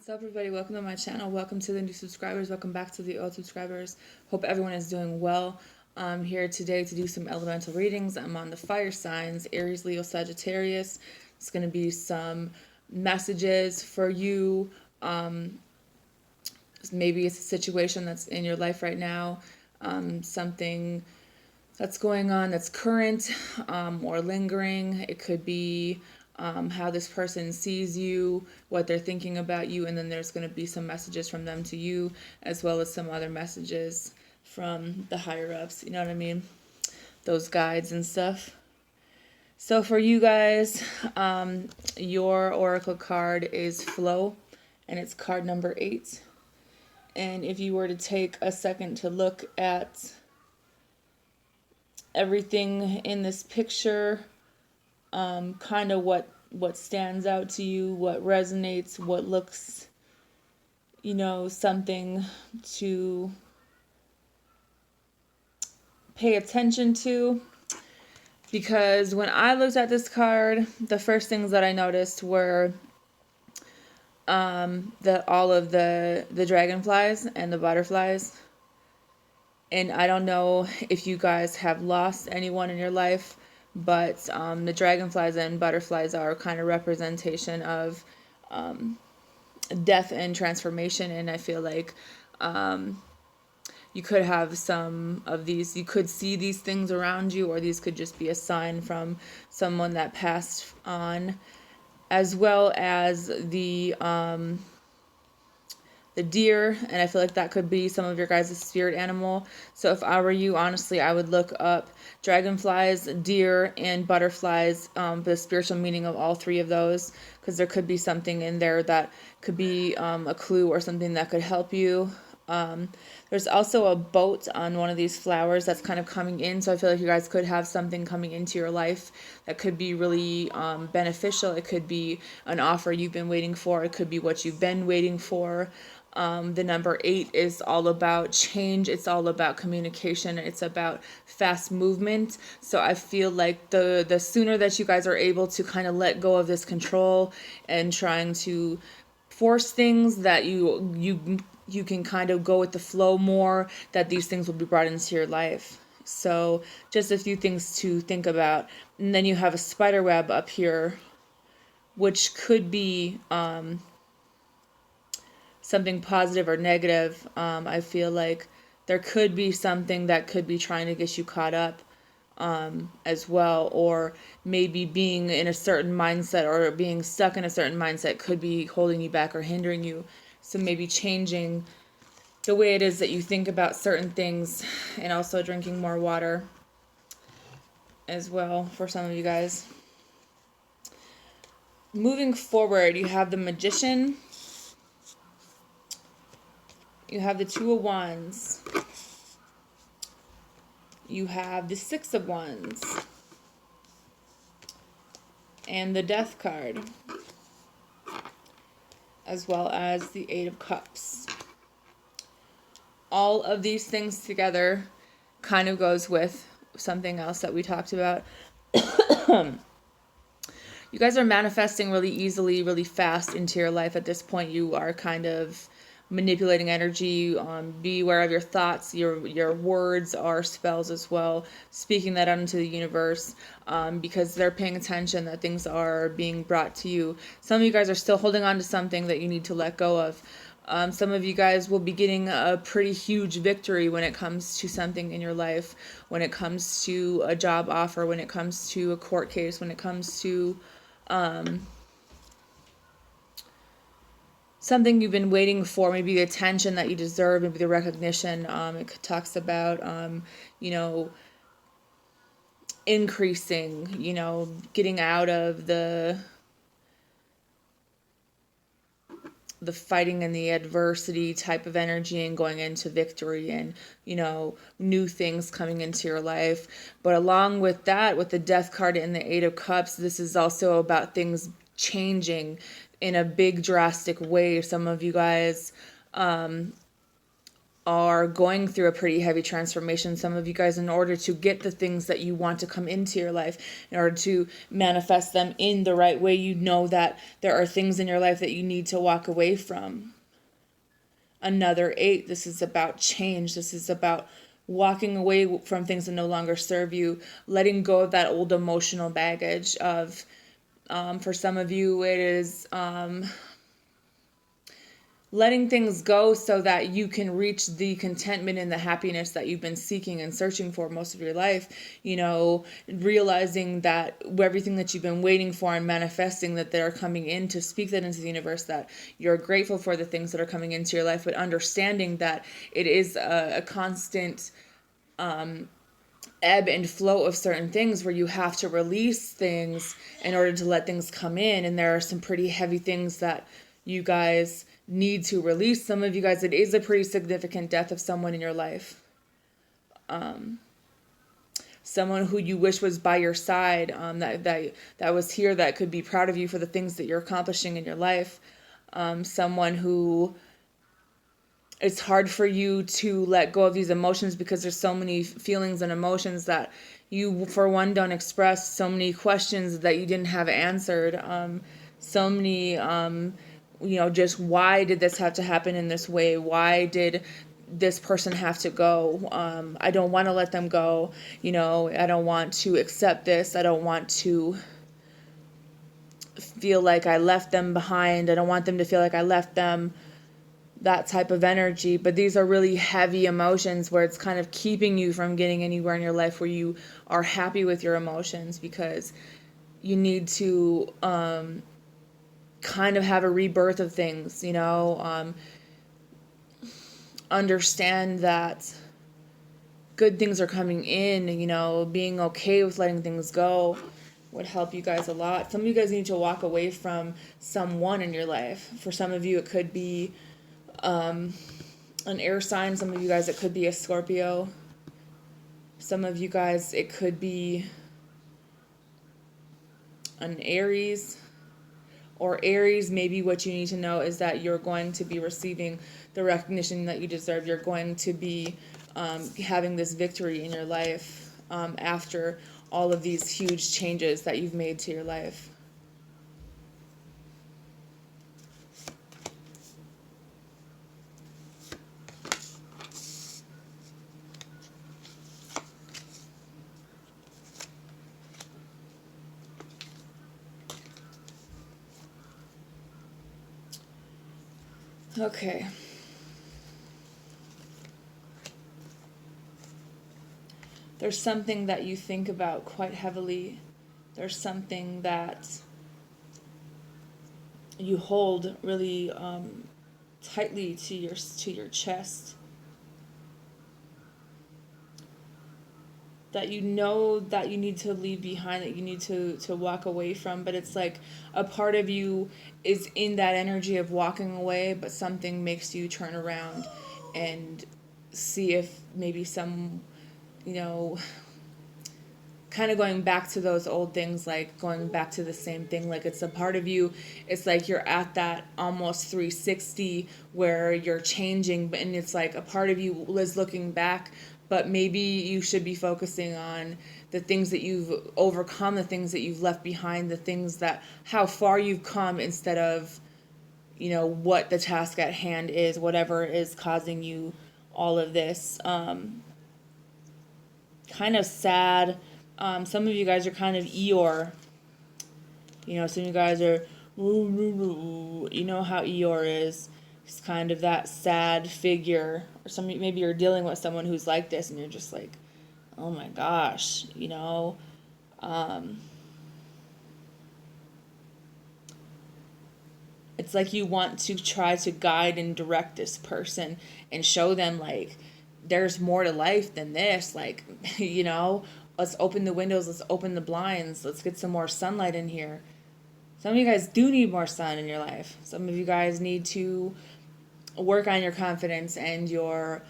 What's up, everybody? Welcome to my channel. Welcome to the new subscribers. Welcome back to the old subscribers. Hope everyone is doing well. I'm here today to do some elemental readings. I'm on the fire signs, Aries, Leo, Sagittarius. It's going to be some messages for you. Maybe it's a situation that's in your life right now, something that's going on that's current or lingering. It could be how this person sees you, what they're thinking about you, and then there's going to be some messages from them to you, as well as some other messages from the higher ups. You know what I mean? Those guides and stuff. So for you guys, your oracle card is Flow, and it's card number 8. And if you were to take a second to look at everything in this picture, kind of what stands out to you, what resonates, what looks, something to pay attention to. Because when I looked at this card, the first things that I noticed were all of the dragonflies and the butterflies. And I don't know if you guys have lost anyone in your life, but the dragonflies and butterflies are kind of representation of death and transformation. And I feel like you could have some of these, you could see these things around you, or these could just be a sign from someone that passed on, as well as the deer, and I feel like that could be some of your guys' spirit animal. So if I were you, honestly, I would look up dragonflies, deer, and butterflies, the spiritual meaning of all three of those, because there could be something in there that could be a clue or something that could help you. There's also a boat on one of these flowers that's kind of coming in, so I feel like you guys could have something coming into your life that could be really beneficial. It could be an offer you've been waiting for. It could be what you've been waiting for. The number 8 is all about change. It's all about communication. It's about fast movement. So I feel like the sooner that you guys are able to kind of let go of this control and trying to force things, that you can kind of go with the flow more, that these things will be brought into your life. So just a few things to think about. And then you have a spider web up here, which could be something positive or negative. I feel like there could be something that could be trying to get you caught up as well, or maybe being in a certain mindset or being stuck in a certain mindset could be holding you back or hindering you. So maybe changing the way it is that you think about certain things, and also drinking more water as well for some of you guys. Moving forward, you have the Magician. You have the 2 of Wands. You have the 6 of Wands. And the Death card. As well as the 8 of Cups. All of these things together kind of goes with something else that we talked about. You guys are manifesting really easily, really fast into your life at this point. You are kind of manipulating energy. Be aware of your thoughts. Your words are spells as well, speaking that out into the universe, because they're paying attention that things are being brought to you. Some of you guys are still holding on to something that you need to let go of. Some of you guys will be getting a pretty huge victory when it comes to something in your life, when it comes to a job offer, when it comes to a court case, when it comes to something you've been waiting for, maybe the attention that you deserve, maybe the recognition. It talks about, increasing, getting out of the fighting and the adversity type of energy and going into victory and, new things coming into your life. But along with that, with the Death card and the 8 of Cups, this is also about things changing in a big drastic way. Some of you guys are going through a pretty heavy transformation. Some of you guys, in order to get the things that you want to come into your life, in order to manifest them in the right way, you know that there are things in your life that you need to walk away from. Another 8, this is about change. This is about walking away from things that no longer serve you, letting go of that old emotional baggage of, for some of you, it is letting things go so that you can reach the contentment and the happiness that you've been seeking and searching for most of your life. You know, realizing that everything that you've been waiting for and manifesting, that they're coming in, to speak that into the universe, that you're grateful for the things that are coming into your life, but understanding that it is a constant ebb and flow of certain things, where you have to release things in order to let things come in. And there are some pretty heavy things that you guys need to release. Some of you guys, it is a pretty significant death of someone in your life. Someone who you wish was by your side, that was here, that could be proud of you for the things that you're accomplishing in your life. Someone who, it's hard for you to let go of these emotions because there's so many feelings and emotions that you, for one, don't express, so many questions that you didn't have answered, so many, just why did this have to happen in this way? Why did this person have to go? I don't want to let them go. I don't want to accept this. I don't want to feel like I left them behind. I don't want them to feel like I left them. That type of energy. But these are really heavy emotions where it's kind of keeping you from getting anywhere in your life where you are happy with your emotions, because you need to kind of have a rebirth of things, understand that good things are coming in, being okay with letting things go would help you guys a lot. Some of you guys need to walk away from someone in your life. For some of you, it could be an air sign. Some of you guys, it could be a Scorpio. Some of you guys, it could be an Aries. Or Aries, maybe what you need to know is that you're going to be receiving the recognition that you deserve. You're going to be having this victory in your life after all of these huge changes that you've made to your life. Okay. There's something that you think about quite heavily. There's something that you hold really tightly to your chest, that you know that you need to leave behind, that you need to walk away from. But it's like a part of you is in that energy of walking away, but something makes you turn around and see if maybe some, kind of going back to those old things, like going back to the same thing. Like, it's a part of you, it's like you're at that almost 360 where you're changing, and it's like a part of you is looking back, but maybe you should be focusing on the things that you've overcome, the things that you've left behind, the things that, how far you've come, instead of, what the task at hand is, whatever is causing you all of this. Kind of sad. Some of you guys are kind of Eeyore. Some of you guys are, you know how Eeyore is. He's kind of that sad figure. Or maybe you're dealing with someone who's like this, and you're just like, oh my gosh, it's like you want to try to guide and direct this person and show them, like, there's more to life than this. Like, let's open the windows, let's open the blinds, let's get some more sunlight in here. Some of you guys do need more sun in your life. Some of you guys need to work on your confidence and your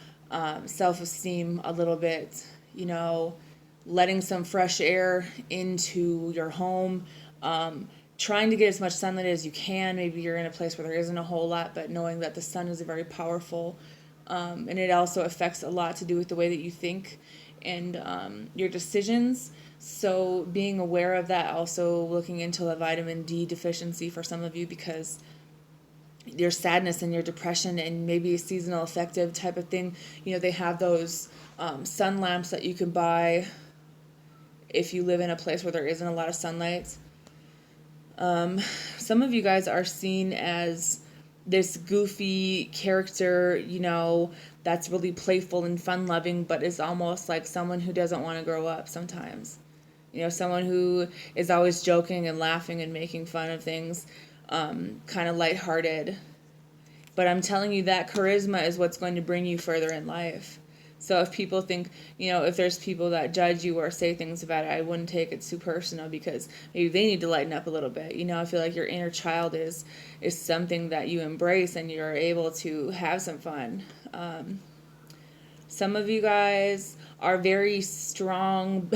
self-esteem a little bit, letting some fresh air into your home, trying to get as much sunlight as you can. Maybe you're in a place where there isn't a whole lot, but knowing that the sun is a very powerful And it also affects a lot to do with the way that you think and your decisions. So being aware of that, also looking into the vitamin D deficiency for some of you, because your sadness and your depression and maybe a seasonal affective type of thing, they have those sun lamps that you can buy if you live in a place where there isn't a lot of sunlight. Some of you guys are seen as this goofy character, that's really playful and fun loving, but is almost like someone who doesn't want to grow up sometimes. Someone who is always joking and laughing and making fun of things, kind of lighthearted. But I'm telling you that charisma is what's going to bring you further in life. So if people think, if there's people that judge you or say things about it, I wouldn't take it too personal, because maybe they need to lighten up a little bit. I feel like your inner child is something that you embrace and you're able to have some fun. Some of you guys are very strong,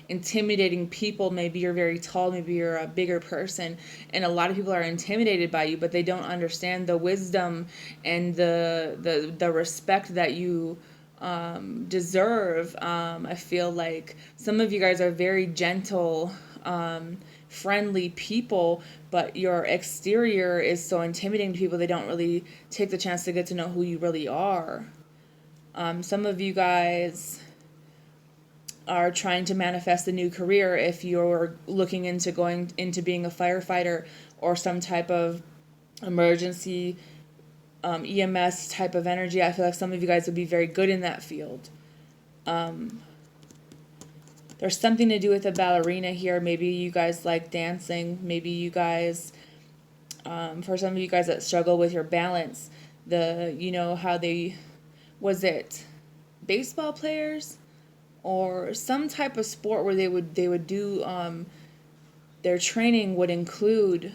intimidating people. Maybe you're very tall, maybe you're a bigger person, and a lot of people are intimidated by you, but they don't understand the wisdom and the respect that you deserve. I feel like some of you guys are very gentle, friendly people, but your exterior is so intimidating to people, they don't really take the chance to get to know who you really are. Some of you guys are trying to manifest a new career. If you're looking into going into being a firefighter or some type of emergency EMS type of energy, I feel like some of you guys would be very good in that field. There's something to do with a ballerina here. Maybe you guys like dancing. Maybe you guys, for some of you guys that struggle with your balance, how they, was it baseball players or some type of sport where they would do their training would include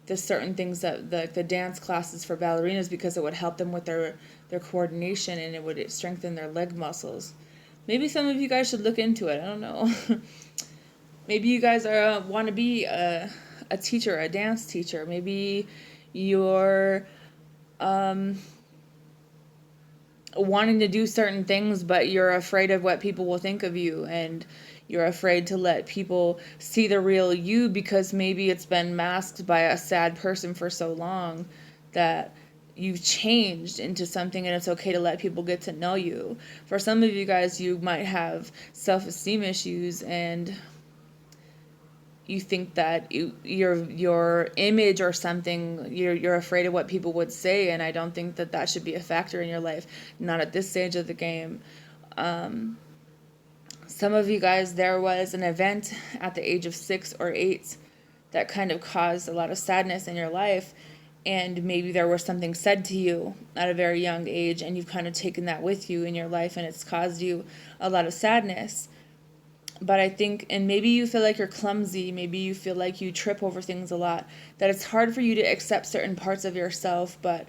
the certain things that the dance classes for ballerinas, because it would help them with their coordination and it would strengthen their leg muscles. Maybe some of you guys should look into it. I don't know. Maybe you guys want to be a teacher, a dance teacher. Maybe you're wanting to do certain things, but you're afraid of what people will think of you, and you're afraid to let people see the real you, because maybe it's been masked by a sad person for so long that you've changed into something, and it's okay to let people get to know you. For some of you guys, you might have self-esteem issues, and you think that your image or something, you're afraid of what people would say, and I don't think that should be a factor in your life, not at this stage of the game. Some of you guys, there was an event at the age of 6 or 8 that kind of caused a lot of sadness in your life, and maybe there was something said to you at a very young age, and you've kind of taken that with you in your life, and it's caused you a lot of sadness. But I think, and maybe you feel like you're clumsy, maybe you feel like you trip over things a lot, that it's hard for you to accept certain parts of yourself, but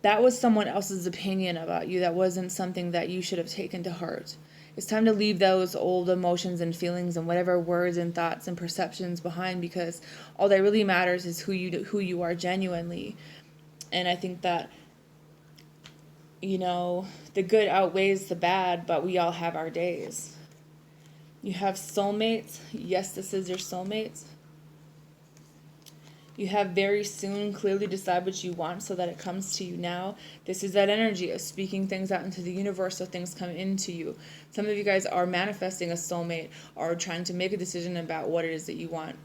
that was someone else's opinion about you. That wasn't something that you should have taken to heart. It's time to leave those old emotions and feelings and whatever words and thoughts and perceptions behind, because all that really matters is who you are genuinely. And I think that, the good outweighs the bad, but we all have our days. You have soulmates. Yes, this is your soulmate. You have very soon. Clearly decide what you want so that it comes to you now. This is that energy of speaking things out into the universe so things come into you. Some of you guys are manifesting a soulmate or trying to make a decision about what it is that you want.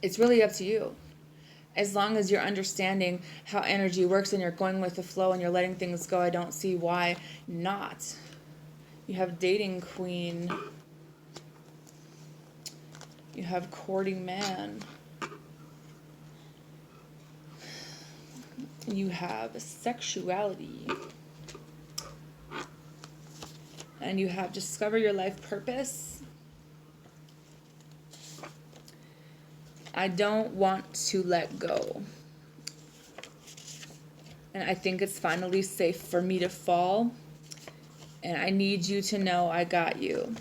It's really up to you. As long as you're understanding how energy works and you're going with the flow and you're letting things go, I don't see why not. You have dating queen. You have courting man. You have sexuality. And you have discover your life purpose. I don't want to let go. And I think it's finally safe for me to fall. And I need you to know I got you.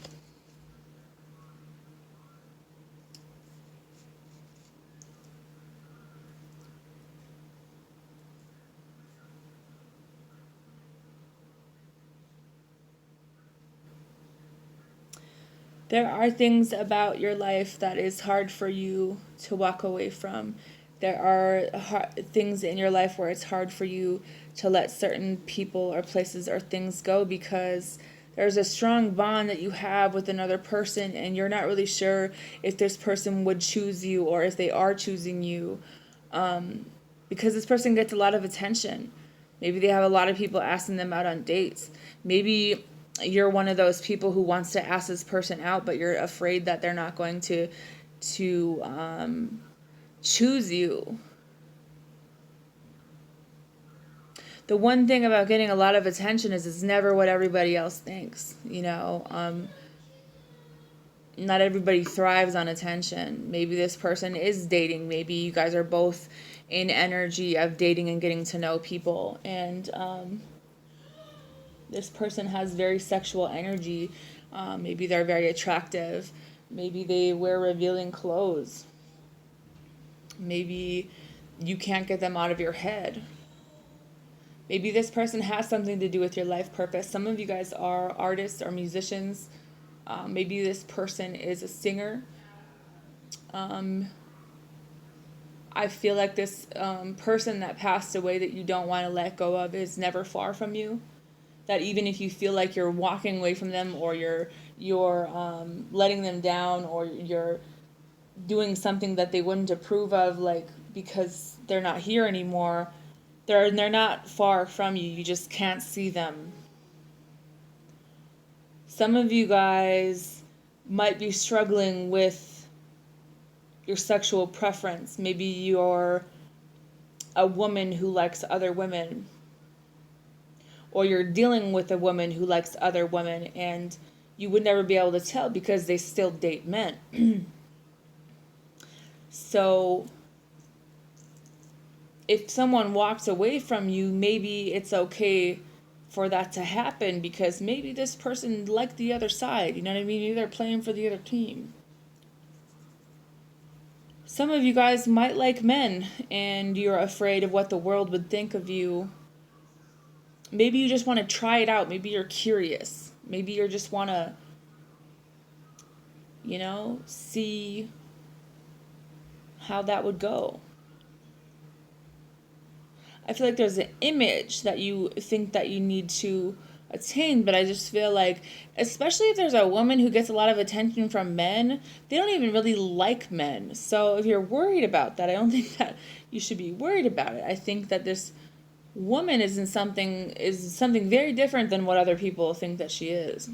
There are things about your life that is hard for you to walk away from. There are things in your life where it's hard for you to let certain people or places or things go because there's a strong bond that you have with another person and you're not really sure if this person would choose you or if they are choosing you, because this person gets a lot of attention. Maybe they have a lot of people asking them out on dates. Maybe you're one of those people who wants to ask this person out, but you're afraid that they're not going to choose you. The one thing about getting a lot of attention is it's never what everybody else thinks. Not everybody thrives on attention. Maybe this person is dating. Maybe you guys are both in energy of dating and getting to know people, and this person has very sexual energy. Maybe they're very attractive. Maybe they wear revealing clothes. Maybe you can't get them out of your head. Maybe this person has something to do with your life purpose. Some of you guys are artists or musicians. Maybe this person is a singer. I feel like this person that passed away that you don't want to let go of is never far from you. That even if you feel like you're walking away from them or you're letting them down or you're doing something that they wouldn't approve of, like because they're not here anymore, they're not far from you. You just can't see them. Some of you guys might be struggling with your sexual preference. Maybe you're a woman who likes other women, or you're dealing with a woman who likes other women and you would never be able to tell because they still date men. So if someone walks away from you, maybe it's okay for that to happen because maybe this person liked the other side. You know what I mean? Maybe they're playing for the other team. Some of you guys might like men and you're afraid of what the world would think of you. Maybe you just want to try it out. Maybe you're curious. Maybe you just want to, see how that would go. I feel like there's an image that you think that you need to attain, but I just feel like, especially if there's a woman who gets a lot of attention from men, they don't even really like men. So if you're worried about that, I don't think that you should be worried about it. I think that this woman is something very different than what other people think that she is,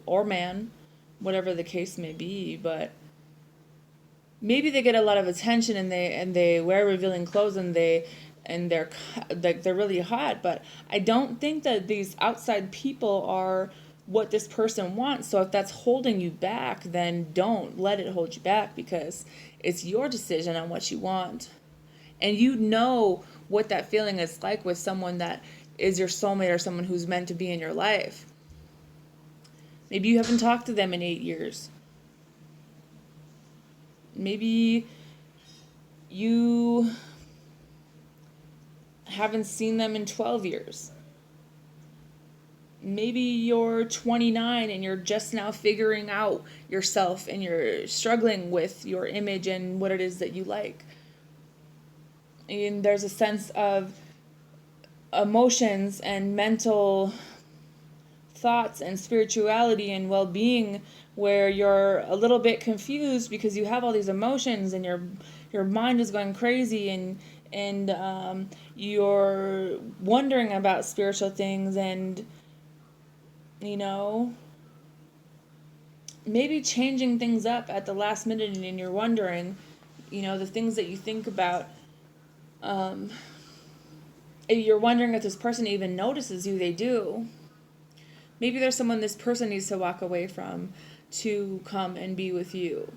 or man, whatever the case may be. But maybe they get a lot of attention and they wear revealing clothes and they're really hot, but I don't think that these outside people are what this person wants. So if that's holding you back, then don't let it hold you back because it's your decision on what you want. And you know what that feeling is like with someone that is your soulmate or someone who's meant to be in your life. Maybe you haven't talked to them in 8 years. Maybe you haven't seen them in 12 years. Maybe you're 29 and you're just now figuring out yourself and you're struggling with your image and what it is that you like. And there's a sense of emotions and mental thoughts and spirituality and well-being where you're a little bit confused because you have all these emotions and your mind is going crazy and you're wondering about spiritual things and maybe changing things up at the last minute and you're wondering the things that you think about. You're wondering if this person even notices you. They do. Maybe there's someone this person needs to walk away from to come and be with you.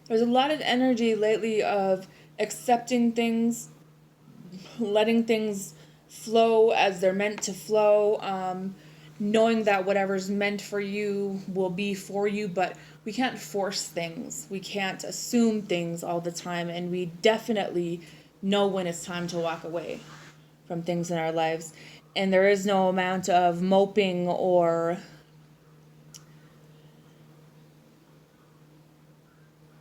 There's a lot of energy lately of accepting things, letting things flow as they're meant to flow, knowing that whatever's meant for you will be for you, but we can't force things. We can't assume things all the time, and we definitely know when it's time to walk away from things in our lives. And there is no amount of moping or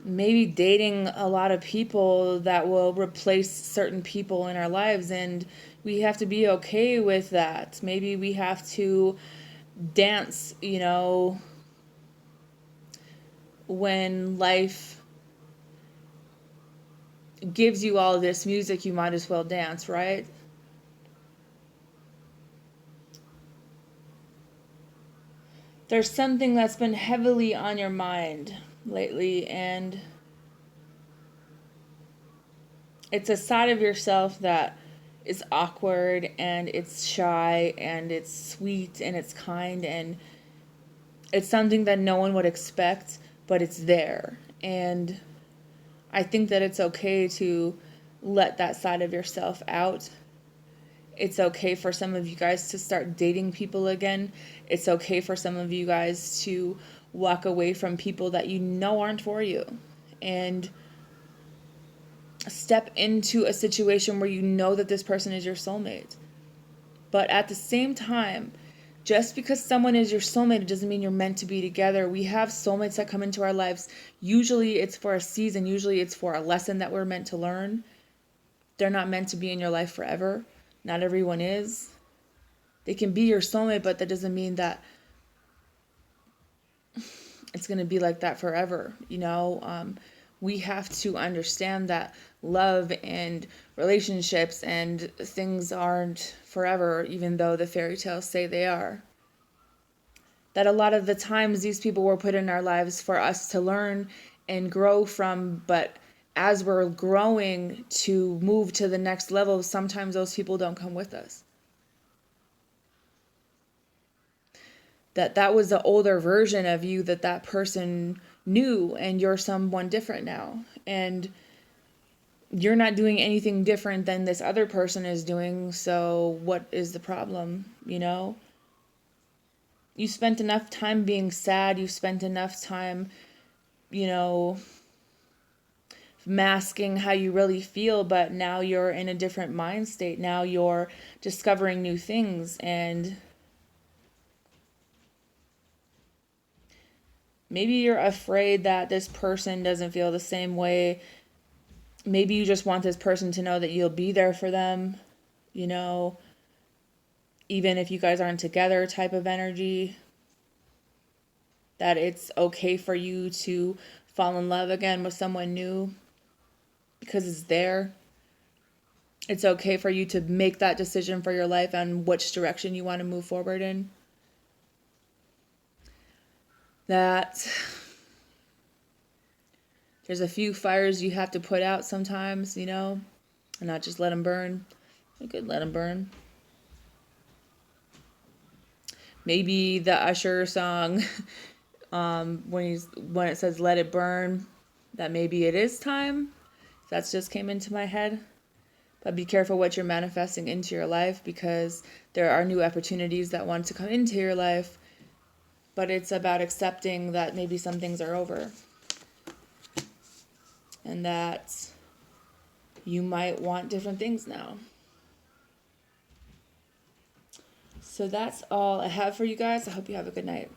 maybe dating a lot of people that will replace certain people in our lives, and we have to be okay with that. Maybe we have to dance, when life gives you all this music, you might as well dance, right? There's something that's been heavily on your mind lately, and it's a side of yourself that is awkward and it's shy and it's sweet and it's kind, and it's something that no one would expect, but it's there. And I think that it's okay to let that side of yourself out. It's okay for some of you guys to start dating people again. It's okay for some of you guys to walk away from people that you know aren't for you, and step into a situation where you know that this person is your soulmate. But at the same time, just because someone is your soulmate, it doesn't mean you're meant to be together. We have soulmates that come into our lives. Usually it's for a season. Usually it's for a lesson that we're meant to learn. They're not meant to be in your life forever. Not everyone is. They can be your soulmate, but that doesn't mean that it's going to be like that forever. We have to understand that love and relationships and things aren't forever, even though the fairy tales say they are. That a lot of the times these people were put in our lives for us to learn and grow from, but as we're growing to move to the next level, sometimes those people don't come with us. That was the older version of you that person knew, and you're someone different now. And you're not doing anything different than this other person is doing, so what is the problem, You spent enough time being sad, you spent enough time, masking how you really feel, but now you're in a different mind state. Now you're discovering new things, and maybe you're afraid that this person doesn't feel the same way. Maybe you just want this person to know that you'll be there for them, even if you guys aren't together type of energy. That it's okay for you to fall in love again with someone new because it's there. It's okay for you to make that decision for your life and which direction you want to move forward in. That there's a few fires you have to put out sometimes, and not just let them burn. You could let them burn. Maybe the Usher song, when it says "Let It Burn," that maybe it is time. That just came into my head. But be careful what you're manifesting into your life, because there are new opportunities that want to come into your life. But it's about accepting that maybe some things are over, and that you might want different things now. So that's all I have for you guys. I hope you have a good night.